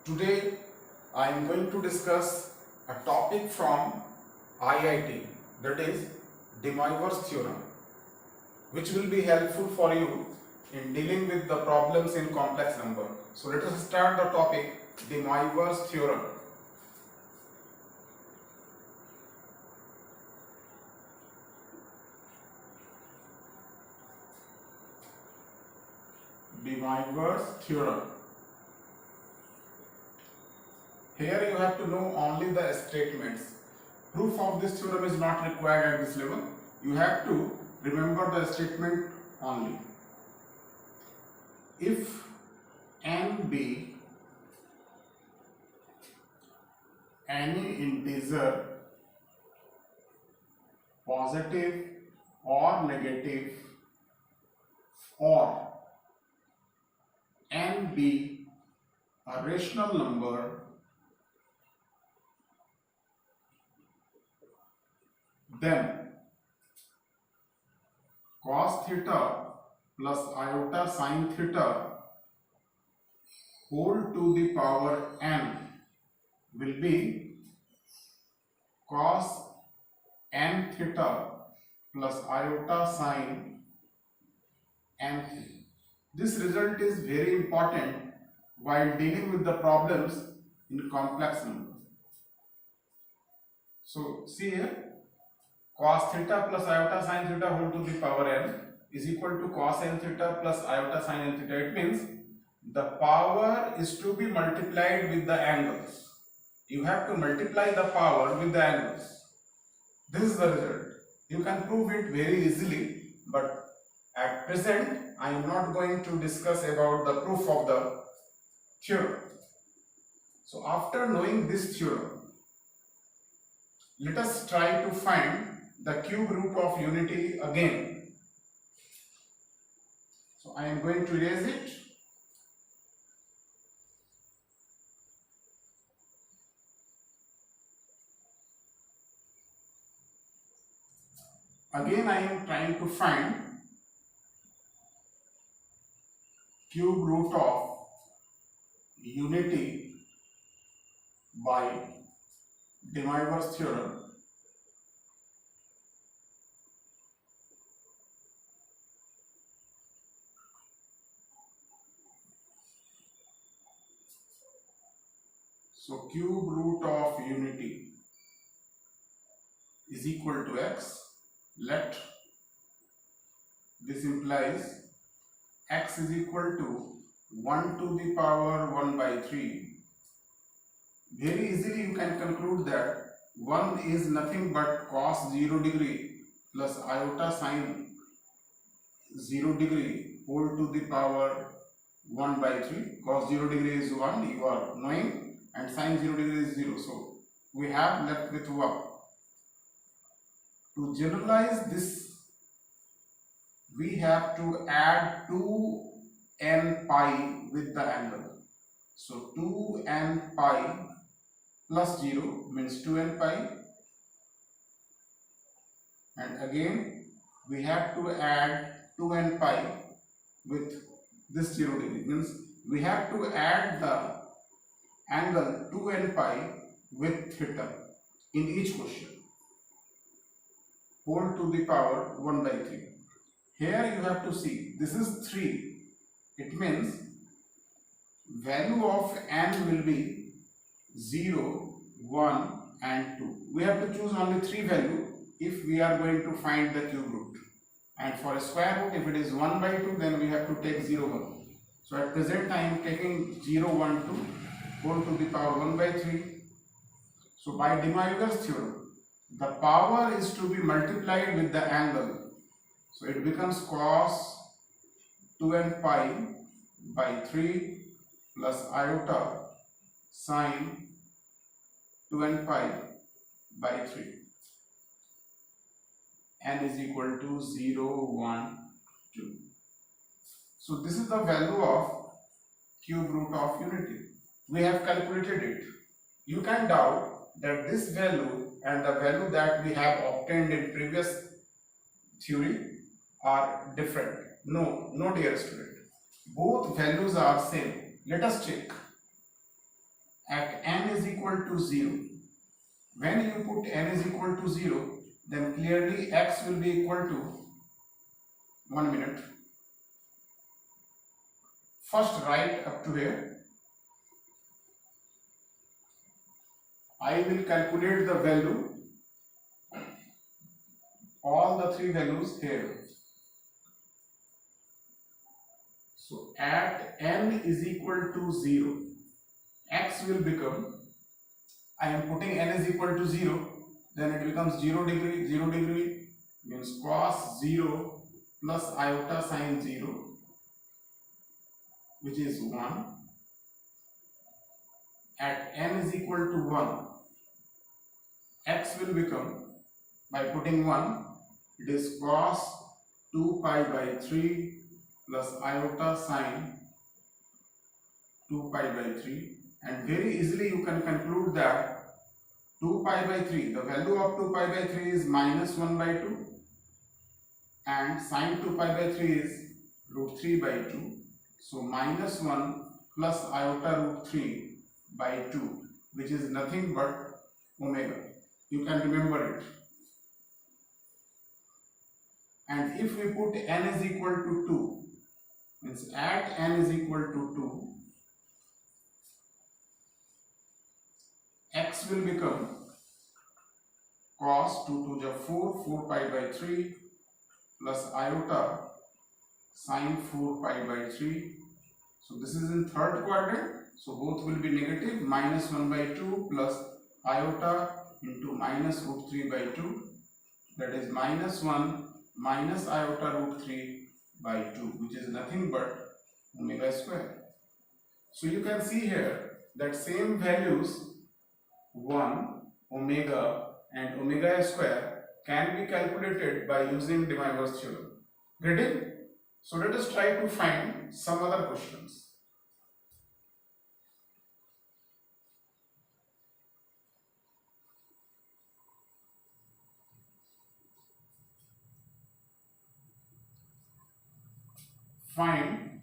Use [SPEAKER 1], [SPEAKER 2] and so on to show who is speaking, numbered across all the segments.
[SPEAKER 1] Today I am going to discuss a topic from IIT, that is De-Moivre's theorem, which will be helpful for you in dealing with the problems in complex number. So let us start the topic, De-Moivre's theorem. De-Moivre's theorem. Here you have to know only the statements. Proof of this theorem is not required at this level. You have to remember the statement only. If n be any integer, positive or negative, or n be a rational number, then cos theta plus iota sin theta whole to the power n will be cos n theta plus iota sin n theta. This result is very important while dealing with the problems in complex numbers. So see here, cos theta plus iota sin theta whole to the power n is equal to cos n theta plus iota sin n theta. It means the power is to be multiplied with the angles. You have to multiply the power with the angles. This is the result. You can prove it very easily, but at present I am not going to discuss about the proof of the theorem. So after knowing this theorem, let us try to find the cube root of unity again. So I am going to erase it. Again I am trying to find cube root of unity by De-Moivre's theorem. So cube root of unity is equal to x. Let this implies x is equal to 1 to the power 1 by 3. Very easily you can conclude that 1 is nothing but cos 0 degree plus iota sin 0 degree whole to the power 1 by 3. Cos 0 degree is 1, you are knowing, and sin 0 degree is 0. So we have left with 1. To generalize this, we have to add 2n pi with the angle. So 2n pi plus 0 means 2n pi, and again we have to add 2n pi with this 0 degree, means we have to add the angle 2n pi with theta in each question, whole to the power 1 by 3. Here you have to see, this is 3. It means value of n will be 0, 1 and 2. We have to choose only 3 value if we are going to find the cube root. And for a square root, if it is 1 by 2, then we have to take 0, 1. So at present I am taking 0, 1, 2 whole to the power 1 by 3. So by De-Moivre's theorem, the power is to be multiplied with the angle. So it becomes cos 2n pi by 3 plus iota sin 2n pi by 3. N is equal to 0, 1, 2. So this is the value of cube root of unity. We have calculated it. You can doubt that this value and the value that we have obtained in previous theory are different. No dear student. Both values are same. Let us check. at n is equal to 0. When you put n is equal to 0, then clearly x will be equal to, 1 minute. First write up to here. I will calculate the value, all the three values here. So at n is equal to 0, x will become, I am putting n is equal to 0, then it becomes 0 degree, 0 degree means cos 0 plus iota sine 0, which is 1. At n is equal to 1, x will become, by putting 1, it is cos 2 pi by 3 plus iota sine 2 pi by 3, and very easily you can conclude that 2 pi by 3, the value of 2 pi by 3 is minus 1 by 2, and sine 2 pi by 3 is root 3 by 2. So minus 1 plus iota root 3 by 2, which is nothing but omega. You can remember it. And if we put n is equal to 2, means at n is equal to 2, x will become cos 2 to the 4, 4 pi by 3 plus iota sine 4 pi by 3. So this is in third quadrant, so both will be negative, minus 1 by 2 plus iota into minus root 3 by 2, that is minus 1 minus iota root 3 by 2, which is nothing but omega square. So you can see here that same values 1, omega and omega square can be calculated by using De-Moivre's theorem. Getting? So let us try to find some other questions. Find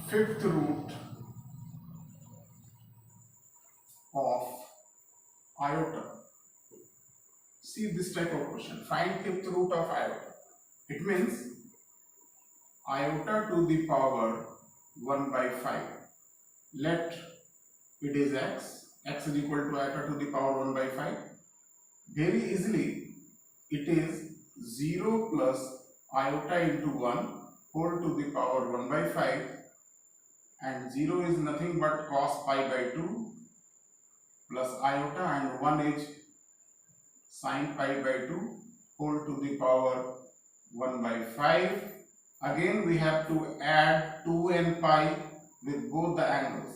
[SPEAKER 1] fifth root of iota. See this type of question. Find fifth root of iota. It means iota to the power 1 by 5. Let it is x. X is equal to iota to the power 1 by 5. Very easily it is 0 plus iota into 1 whole to the power 1 by 5, and 0 is nothing but cos pi by 2 plus iota, and 1 is sin pi by 2 whole to the power 1 by 5. Again we have to add 2 and pi with both the angles,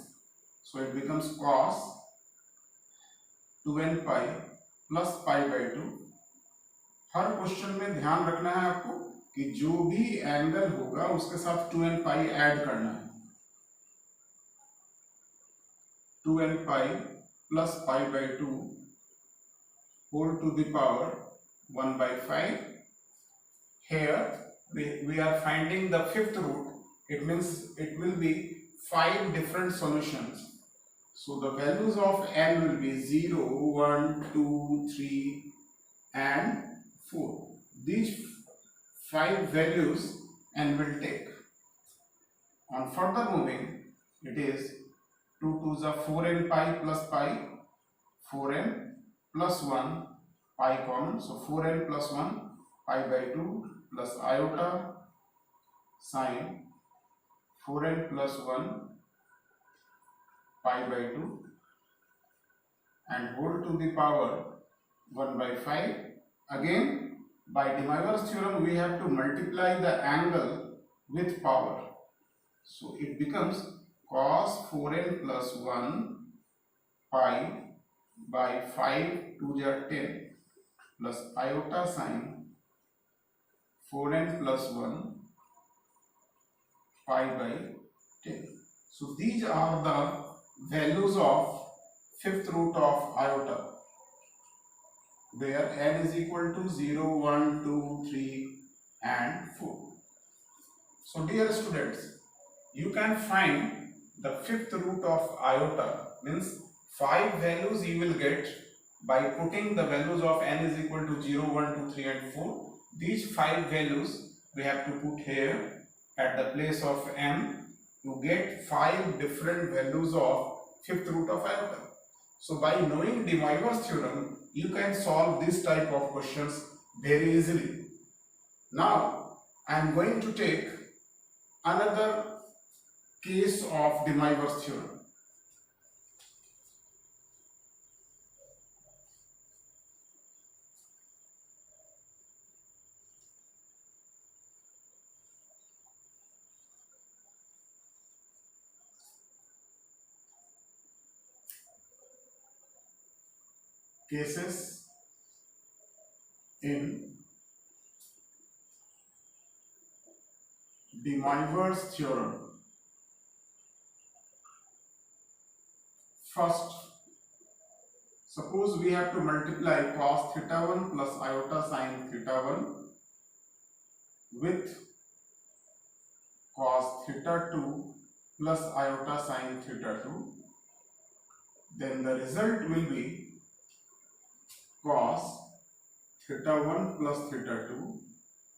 [SPEAKER 1] so it becomes cos 2n pi plus pi by 2. Her question में ध्यान रखना है आपको कि जो भी angle होगा उसके साथ 2n पाई ऐड करना है. 2n pi plus pi by 2 whole to the power 1 by 5. Here we are finding the fifth root. It means it will be 5 different solutions. So the values of n will be 0, 1, 2, 3 and 4. These 5 values n will take. On further moving, it is 2 to the 4n pi plus pi, 4n plus 1 pi common, so 4n plus 1 pi by 2 plus iota sine 4n plus 1 pi by 2 and whole to the power 1 by 5. Again, by De-Moivre's theorem we have to multiply the angle with power, so it becomes cos 4n plus 1 pi by 5 to the 10 plus iota sine 4n plus 1 pi by 10. So these are the values of fifth root of iota, where n is equal to 0, 1, 2, 3 and 4. So dear students, you can find the fifth root of iota, means 5 values you will get by putting the values of n is equal to 0, 1, 2, 3 and 4. These 5 values we have to put here at the place of n to get 5 different values of fifth root of iota. So by knowing De-Moivre's theorem, you can solve this type of questions very easily. Now I am going to take another case of De-Moivre's theorem. Cases in De-Moivre's theorem. First, suppose we have to multiply cos theta 1 plus iota sin theta 1 with cos theta 2 plus iota sin theta 2. Then the result will be cos theta 1 plus theta 2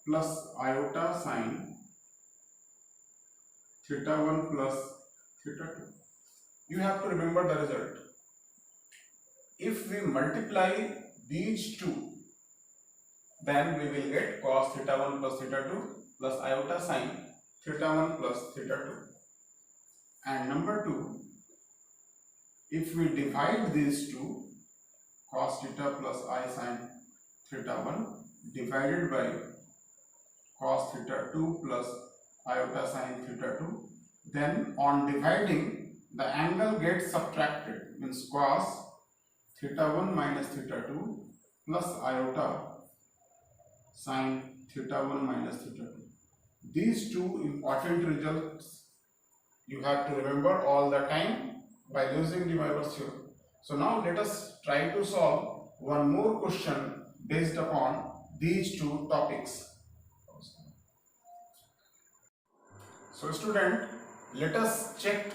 [SPEAKER 1] plus iota sin theta 1 plus theta 2. You have to remember the result. If we multiply these two, then we will get cos theta 1 plus theta 2 plus iota sin theta 1 plus theta 2. And number 2, if we divide these two, cos theta plus I sin theta 1 divided by cos theta 2 plus iota sin theta 2, then on dividing the angle gets subtracted, means cos theta 1 minus theta 2 plus iota sin theta 1 minus theta 2. These two important results you have to remember all the time by using De-Moivre's theorem. So now let us try to solve one more question based upon these two topics. So student, let us check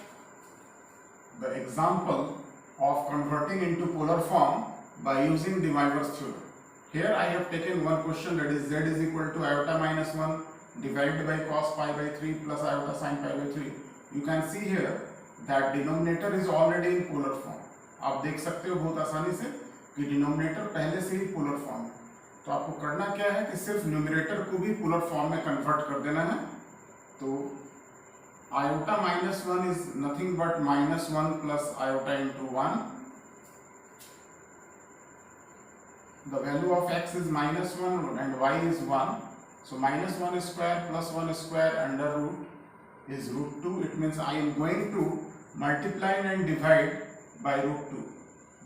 [SPEAKER 1] the example of converting into polar form by using De-Moivre's theorem. Here I have taken one question, that is z is equal to iota minus 1 divided by cos pi by 3 plus iota sin pi by 3. You can see here that denominator is already in polar form. आप देख सकते हो बहुत आसानी से कि denominator पहले से ही पोलर फॉर्म है. तो आपको करना क्या है कि सिर्फ न्यूमरेटर को भी पोलर फॉर्म में कन्वर्ट कर देना है. तो iota minus 1 is nothing but minus 1 plus iota into 1. The value of x is minus 1 and y is 1. So minus 1 square plus 1 square under root is root 2. It means I am going to multiply and divide by root 2.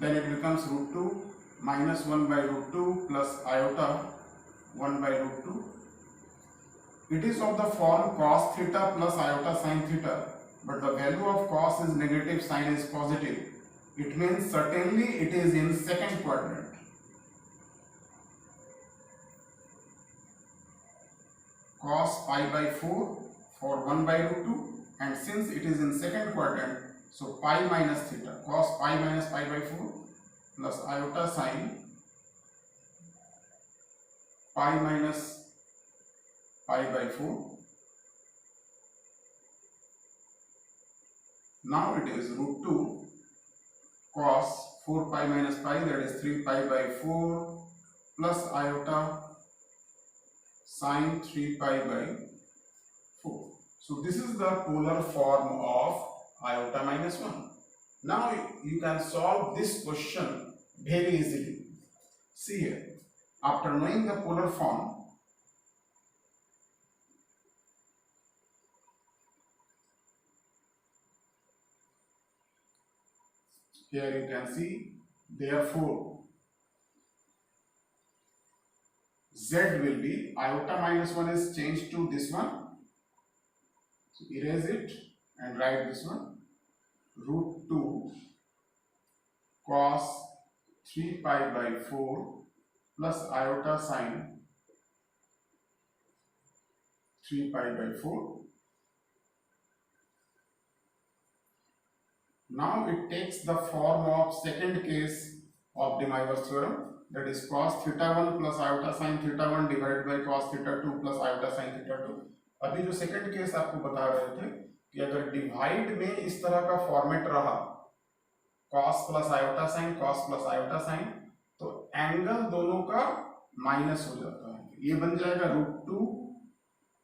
[SPEAKER 1] Then it becomes root 2 minus 1 by root 2 plus iota 1 by root 2. It is of the form cos theta plus iota sin theta, but the value of cos is negative, sin is positive. It means certainly it is in second quadrant. Cos pi by 4 for 1 by root 2, and since it is in second quadrant, so pi minus theta, cos pi minus pi by 4 plus iota sin pi minus pi by 4. Now it is root 2 cos 4 pi minus pi, that is 3 pi by 4 plus iota sin 3 pi by 4. So this is the polar form of iota minus 1. Now you can solve this question very easily. See here, after knowing the polar form, here you can see, therefore z will be, iota minus 1 is changed to this one, so erase it and write this one, root 2 cos 3 pi by 4 plus iota sin 3 pi by 4. Now it takes the form of second case of De-Moivre's theorem, that is cos theta 1 plus iota sin theta 1 divided by cos theta 2 plus iota sin theta 2. अभी जो second case आपको बता रहे थे कि अगर divide में इस तरह का फॉर्मेट रहा cos प्लस आयोटा साइन, तो एंगल दोनों का माइनस हो जाता है. ये बन जाएगा √2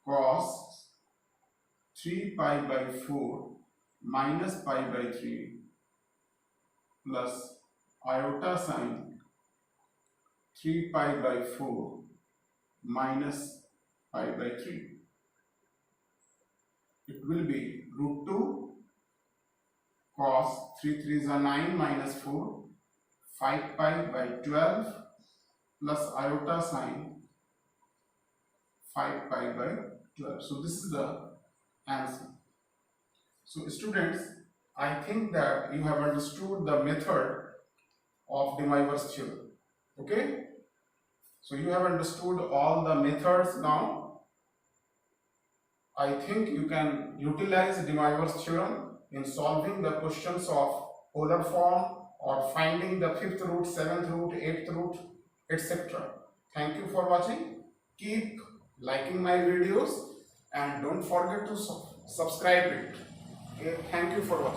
[SPEAKER 1] cos 3 pi by 4 minus pi by 3 plus iota sine 3 pi by 4 minus pi by 3. It will be √2 cos 3 3 is 9 minus 4 5 pi by 12 plus iota sine 5 pi by 12. So this is the answer. So students, I think that you have understood the method of De-Moivre's theorem. Okay? So you have understood all the methods now. I think you can utilize De-Moivre's theorem in solving the questions of polar form or finding the 5th root, 7th root, 8th root, etc. Thank you for watching. Keep liking my videos and don't forget to subscribe it. Okay? Thank you for watching.